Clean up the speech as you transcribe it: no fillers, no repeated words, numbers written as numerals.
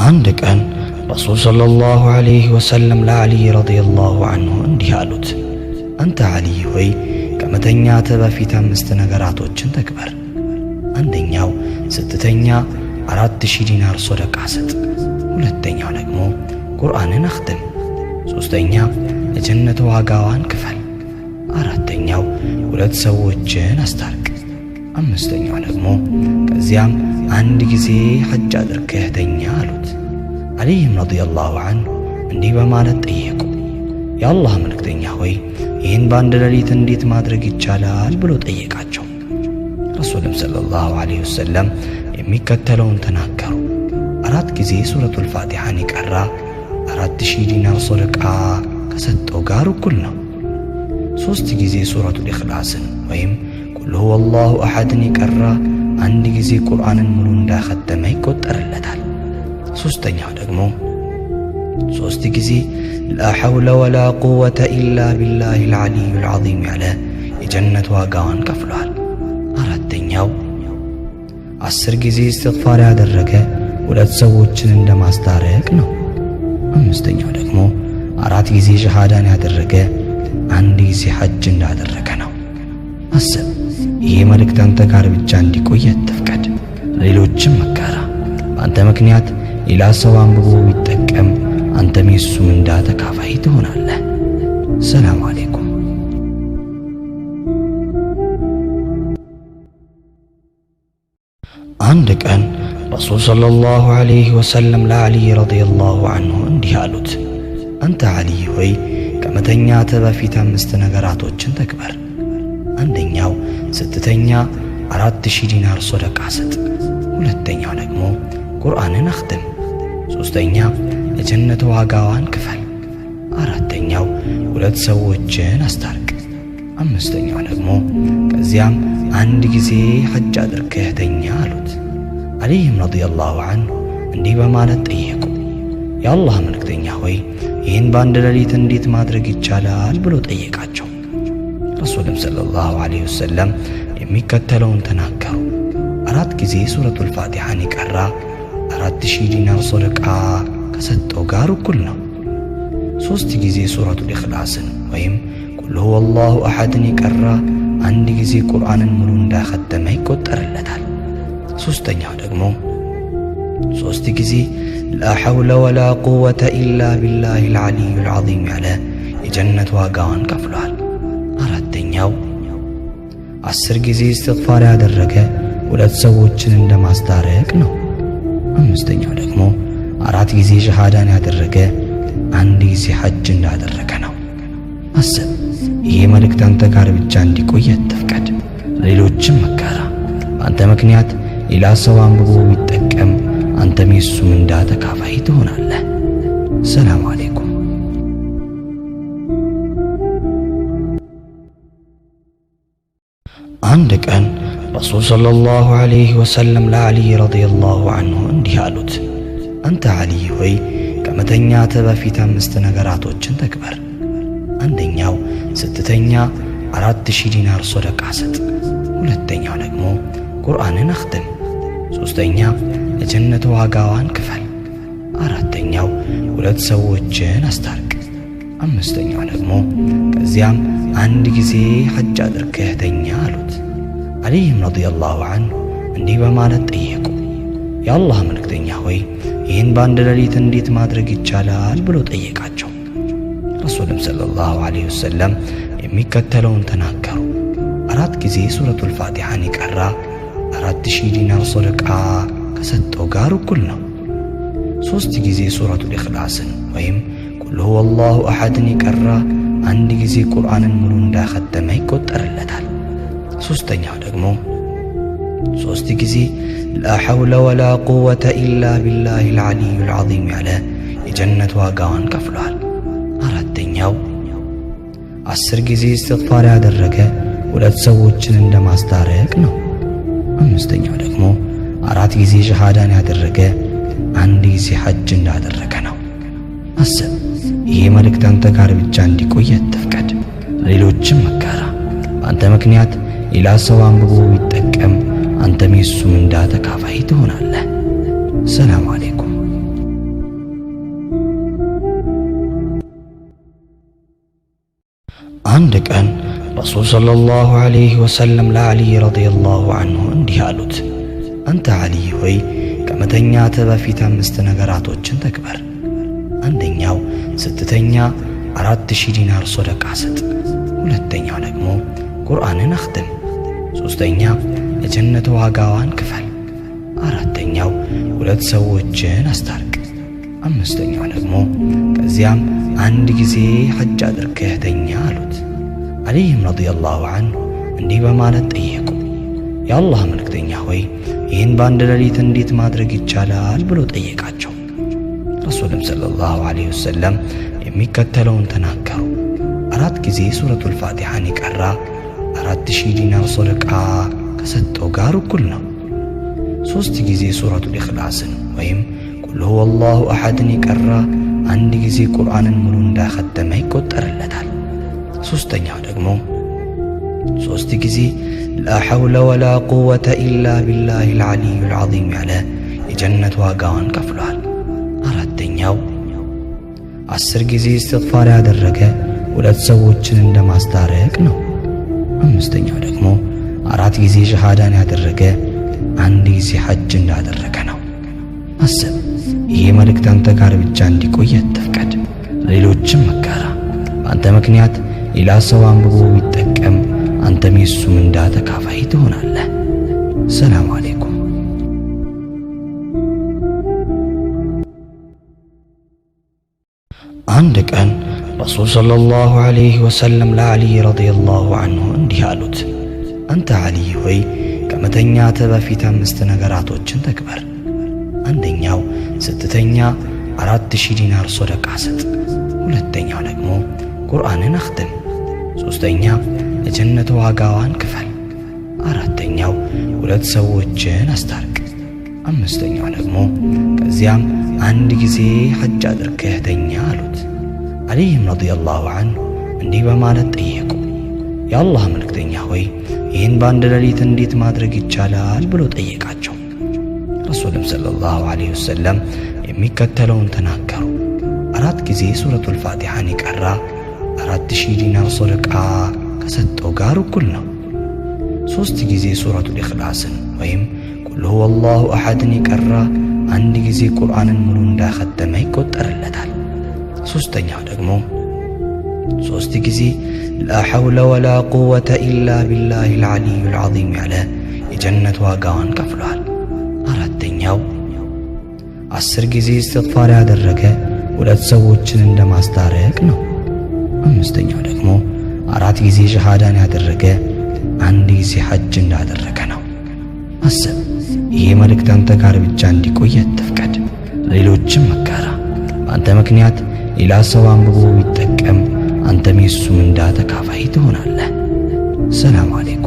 አንድ ቀን ረሱል ሰለላሁ ዐለይሂ ወሰለም ለዓሊ ረዲየላሁ ዐንሁ እንዲህ አሉት፣ አንተ ዓሊ ሆይ ከመተኛትህ በፊት 5 ነገራቶችን ተግበር። አንደኛው ስትተኛ 4000 ዲናር ሶደቃ ስጥ። ሁለተኛው ደግሞ ቁርአንን አኽትም። ሶስተኛ ለጀነት ዋጋዋን ክፈል። አራተኛው 2 ሰዎችን አስታርቅ። አምስተኛው ደግሞ ከዚያም አንድ ጊዜ ሐጅ አድርገህ ተኛ አሉት። ዓሊይም ረዲየላሁ ዐንሁ እንዲህ በማለት ጠየቁ፣ የአላህ መልእክተኛ ሆይ ይህን በአንድ ሌሊት እንዴት ማድረግ ይቻላል ብሎ ጠየቃቸው። ረሱልም ሰለላሁ ዐለይሂ ወሰለም የሚከተለውን ተናገሩ። 4 ጊዜ ሱረቱል ፋቲሓን የቀራ 4000 ዲናር ሶደቃ ከሰጠው ጋር እኩል ነው። 3 ጊዜ ሱረቱል ኢኽላስን ወይም ቁል ሁወ አላሁ አሐድን የቀራ 1 ጊዜ ቁርአንን ሙሉ እንዳኸተመ ይቆጠርለታል። ሶስተኛው ደግሞ 3 ጊዜ ላ ሐውለ ወላ ቁወተ ኢላ ቢላሂል ዓሊይል ዐዚም ያለ የጀነት ዋጋዋን ከፍሏል። አራተኛው 10 ጊዜ እስትግፋር ያደረገ 2 ሰዎችን እንደማስታረቅ ነው። አምስተኛው ደግሞ 4 ጊዜ ሸሃዳን ያደረገ 1 ጊዜ ሐጅ እንዳደረገ ነው። አስብ፣ ይሄ መልእክት አንተ ጋር ብቻ እንዲቆይ አትፍቀድ፣ ሌሎችም መጋራ። በአንተ ምክንያት ሌላ ሰው አንብቦ ቢጠቀም አንተም የሱ ምንዳ ተካፋይ ትሆናለህ። ሰላም አለይኩም። አንድ ቀን ረሱል ሰለላሁ ዐለይሂ ወሰለም ለዓሊ ረዲየላሁ ዐንሁ እንዲህ አሉት፣ አንተ ዓሊ ሆይ ከመተኛትህ በፊት 5 ነገራቶችን ተግበር። አንደኛው ስትተኛ 4000 ዲናር ሶደቃ ስጥ። ሁለተኛው ደግሞ ቁርአንን አኽትም። ሶስተኛ ለጀነት ዋጋዋን ክፈል። አራተኛው 2 ሰዎችን አስታርቅ። አምስተኛው ደግሞ ከዚያም 1 ጊዜ ሐጅ አድርገህ ተኛ አሉት። ዓሊይም ረዲየላሁ ዐንሁ እንዲህ በማለት ጠየቁ፣ የአላህ መልእክተኛ ሆይ ይህን በአንድ ሌሊት እንዴት ማድረግ ይቻላል ብሎ ጠየቃቸው። ረሱልም ሰለላሁ ዐለይሂ ወሰለም የሚከተለውን ተናገሩ። 4 ጊዜ ሱረቱል ፋቲሓን የቀራ 4000 ዲናር ሶደቃ ከሰጠው ጋር እኩል ነው። 3 ጊዜ ሱረቱል ኢኽላስን ወይም ቁል ሁወ አላሁ አሐድን የቀራ 1 ጊዜ ቁርአንን ሙሉ እንዳኸተመ ይቆጠርለታል። ሶስተኛው ደግሞ 3 ጊዜ ላ ሐውለ ወላ ቁወተ ኢላ ቢላሂል ዓሊይል ዐዚም ያለ የጀነት ዋጋዋን ከፍሏል። አራተኛው 10 ጊዜ እስትግፋር ያደረገ 2 ሰዎችን እንደማስታረቅ ነው። አምስተኛው ደግሞ 4 ጊዜ ሸሃዳን ያደረገ 1 ጊዜ ሐጅ እንዳደረገ ነው። አስብ፣ ይሄ መልእክት አንተ ጋር ብቻ እንዲቆይ አትፍቀድ፣ ሌሎችም መጋራ። በአንተ ምክንያት ሌላ ሰው አንብቦ ቢጠቀም አንተም የሱ ምንዳ ተካፋይ ትሆናለህ። ሰላም አለይኩም። አንድ ቀን ረሱል ሰለላሁ ዐለይሂ ወሰለም ለዓሊ ረዲየላሁ ዐንሁ እንዲህ አሉት፣ አንተ ዓሊ ሆይ ከመተኛትህ በፊት 5 ነገራቶችን ተግበር። አንደኛው ስትተኛ 4000 ዲናር ሶደቃ ስጥ። ሁለተኛው ደግሞ ቁርአንን አኽትም። ሶስተኛ ለጀነት ዋጋዋን ክፈል። አራተኛው 2 ሰዎችን አስታርቅ። አምስተኛው ደግሞ ከዚያም 1 ጊዜ ሐጅ አድርገህ ተኛ አሉት። ዓሊይም ረዲየላሁ ዐንሁ እንዲህ በማለት ጠየቁ፣ የአላህ መልእክተኛ ሆይ ይህን በአንድ ሌሊት እንዴት ማድረግ ይቻላል ብሎ ጠየቃቸው። ረሱልም ሰለላሁ ዐለይሂ ወሰለም የሚከተለውን ተናገሩ። 4 ጊዜ ሱረቱል ፋቲሓን የቀራ 4000 ዲናር ሶደቃ ከሰጠው ጋር እኩል ነው። 3 ጊዜ ሱረቱል ኢኽላስን ወይም ቁል ሁወ አላሁ አሐድን የቀራ 1 ጊዜ ቁርአንን ሙሉ እንዳኸተመ ይቆጠርለታል። ሶስተኛው ደግሞ 3 ጊዜ ላ ሐውለ ወላ ቁወተ ኢላ ቢላሂል ዓሊይል ዐዚም ያለ የጀነት ዋጋዋን ከፍሏል። አራተኛው 10 ጊዜ እስትግፋር ያደረገ 2 ሰዎችን እንደማስታረቅ ነው። አምስተኛው ደግሞ 4 ጊዜ ሸሃዳን ያደረገ 1 ጊዜ ሐጅ እንዳደረገ ነው። አስብ፣ ይሄ መልእክት አንተ ጋር ብቻ እንዲቆይ አትፍቀድ፣ ሌሎችም መጋራ። በአንተ ምክንያት ሌላ ሰው አንብቦ ቢጠቀም አንተም የሱ ምንዳ ተካፋይ ትሆናለህ። ሰላም አለይኩም። አንድ ቀን ረሱል ሰለላሁ ዐለይሂ ወሰለም ለዓሊ ረዲየላሁ ዐንሁ እንዲህ አሉት፣ አንተ ዓሊ ሆይ ከመተኛትህ በፊት 5 ነገራቶችን ተግበር። አንደኛው ስትተኛ 4000 ዲናር ሶደቃ ስጥ። ሁለተኛው ደግሞ ቁርአንን አኽትም። ሶስተኛ ለጀነት ዋጋዋን ክፈል። አራተኛው 2 ሰዎችን አስታርቅ። አምስተኛው ደግሞ ከዚያም አንድ ጊዜ ሐጅ አድርገህ ተኛ አሉት። ዓሊይም ረዲየላሁ ዐንሁ እንዲህ በማለት ጠየቁ፣ የአላህ መልእክተኛ ሆይ ይህን በአንድ ሌሊት እንዴት ማድረግ ይቻላል ብሎ ጠየቃቸው። ረሱልም ሰለላሁ ዐለይሂ ወሰለም የሚከተለውን ተናገሩ። 4 ጊዜ ሱረቱል ፋቲሓን የቀራ 4000 ዲናር ሶደቃ ከሰጠው ጋር እኩል ነው። 3 ጊዜ ሱረቱል ኢኽላስን ወይም ቁል ሁወላሁ አሐድን የቀራ 1 ጊዜ ቁርአንን ሙሉ እንዳኸተመ ይቆጠርለታል። ሶስተኛው ደግሞ 3 ጊዜ ላ ሐውለ ወላ ቁወተ ኢላ ቢላሂል ዓሊዩል ዐዚም ያለ የጀነት ዋጋዋን ከፍሏል። አራተኛው 10 ጊዜ እስትግፋር ያደረገ 2 ሰዎችን እንደማስታረቅ ነው። አምስተኛው ደግሞ 4 ጊዜ ሸሃዳን ያደረገ 1 ጊዜ ሐጅ እንዳደረገ ነው። አስብ፣ ይሄ መልእክት አንተ ጋር ብቻ እንዲቆይ አትፍቀድ፣ ሌሎችም መጋራ። በአንተ ምክንያት ሌላ ሰው አንብቦ ቢጠቀም አንተም የሱ ምንዳ ተካፋይ ትሆናለህ። ሰላም አለይኩም። አንድ ቀን ረሱል ሰለላሁ ዐለይሂ ወሰለም ለዓሊ ረዲየላሁ ዐንሁ እንዲህ አሉት፣ አንተ ዓሊ ሆይ ከመተኛትህ በፊት 5 ነገራቶችን ተግበር። አንደኛው ስትተኛ 4000 ዲናር ሶደቃ ስጥ። ሁለተኛው ደግሞ ቁርአንን አኽትም። ሶስተኛ ለጀነት ዋጋዋን ክፈል። አራተኛው 2 ሰዎችን አስታርቅ። አምስተኛው ደግሞ ከዚያም 1 ጊዜ ሐጅ አድርገህ ተኛ አሉት። ዓሊይም ረዲየላሁ ዐንሁ እንዲህ በማለት ጠየቁ፣ የአላህ መልእክተኛ ሆይ ይህን በአንድ ሌሊት እንዴት ማድረግ ይቻላል ብሎ ጠየቃቸው። ረሱልም ሰለላሁ ዐለይሂ ወሰለም የሚከተለውን ተናገሩ። 4 ጊዜ ሱረቱል ፋቲሓን የቀራ 4000 ዲናር ሶደቃ ከሰጠው ጋር እኩል ነው። 3 ጊዜ ሱረቱል ኢኽላስን ወይም ቁል ሁወላሁ አሐድን የቀራ 1 ጊዜ ቁርአንን ሙሉ እንዳኸተመ ይቆጠርለታል። ሶስተኛው ደግሞ 3 ጊዜ ላ ሐውለ ወላ ቁወተ ኢላ ቢላሂል ዓሊዩል ዐዚም ያለ የጀነት ዋጋዋን ከፍሏል። አራተኛው 10 ጊዜ እስትግፋር ያደረገ 2 ሰዎችን እንደማስታረቅ ነው። አምስተኛው ደግሞ 4 ጊዜ ሸሃዳን ያደረገ 1 ጊዜ ሐጅ እንዳደረገ ነው። አስብ፣ ይሄ መልእክት አንተ ጋር ብቻ እንዲቆይ አትፍቀድ፣ ሌሎችም መጋራ። በአንተ ምክንያት ሌላ ሰው አንብቦ ቢጠቀም አንተም የሱ ምንዳ ተካፋይ ትሆናለህ። ሰላም አለይኩም።